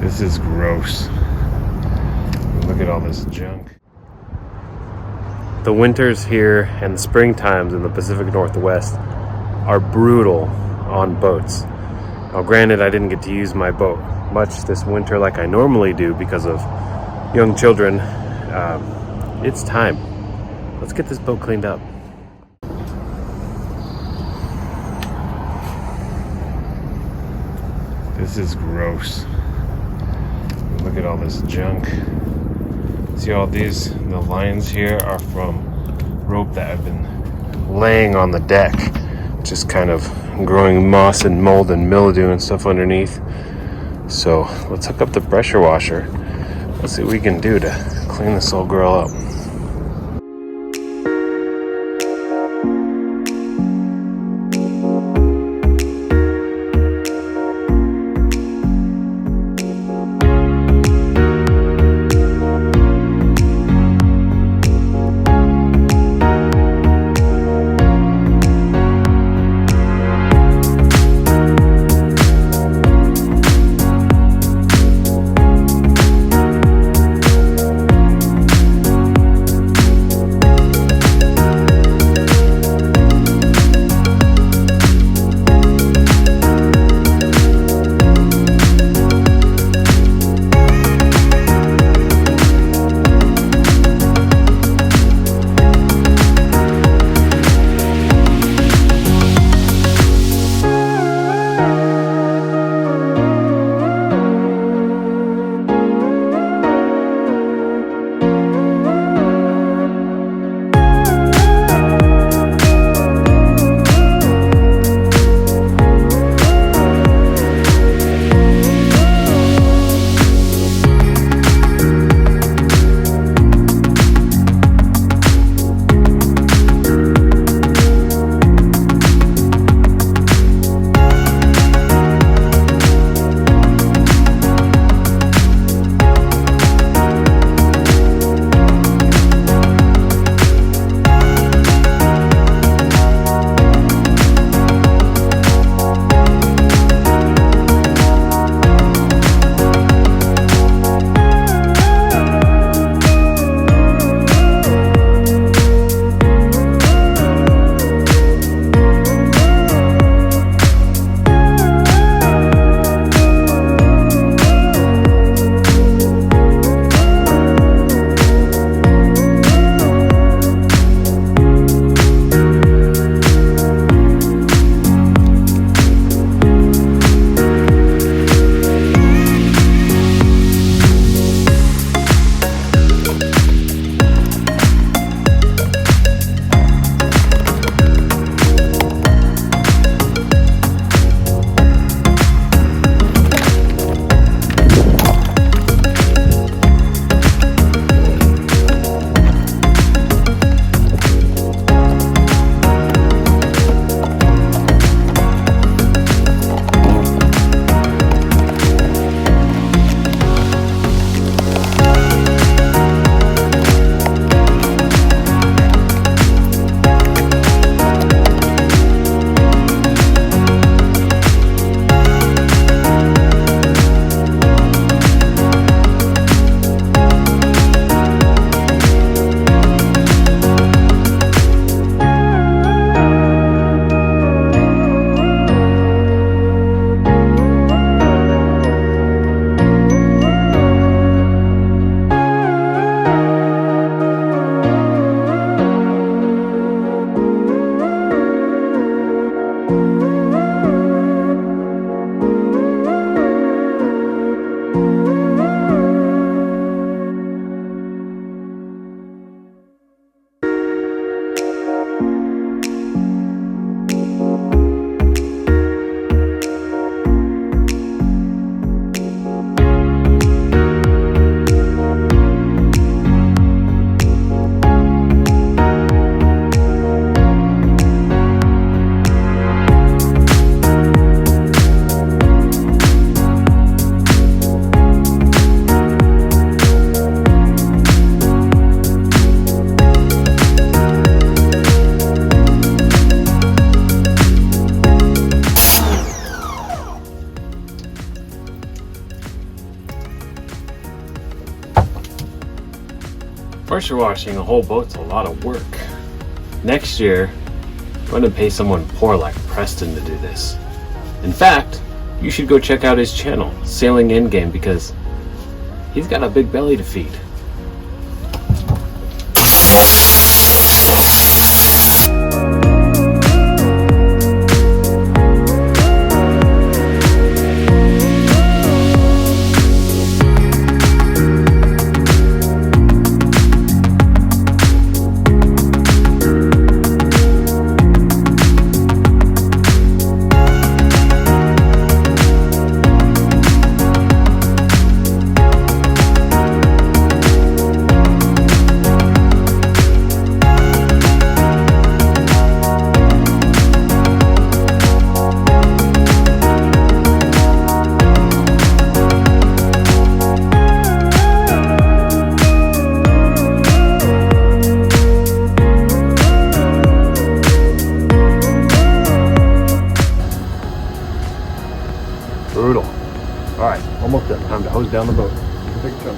This is gross. Look at all this junk. The winters here and the spring times in the Pacific Northwest are brutal on boats. Now granted, I didn't get to use my boat much this winter like I normally do because of young children. It's time. Let's get this boat cleaned up. This is gross. Look at all this junk. See all these? The lines here are from rope that have been laying on the deck, just kind of growing moss and mold and mildew and stuff underneath. So let's hook up the pressure washer. Let's see what we can do to clean this old girl up. Pressure washing a whole boat's a lot of work. Next year, I'm going to pay someone poor like Preston to do this. In fact, you should go check out his channel, Sailing Endgame, because he's got a big belly to feed. Brutal. All right, almost done. Time to hose down the boat. Big chunk.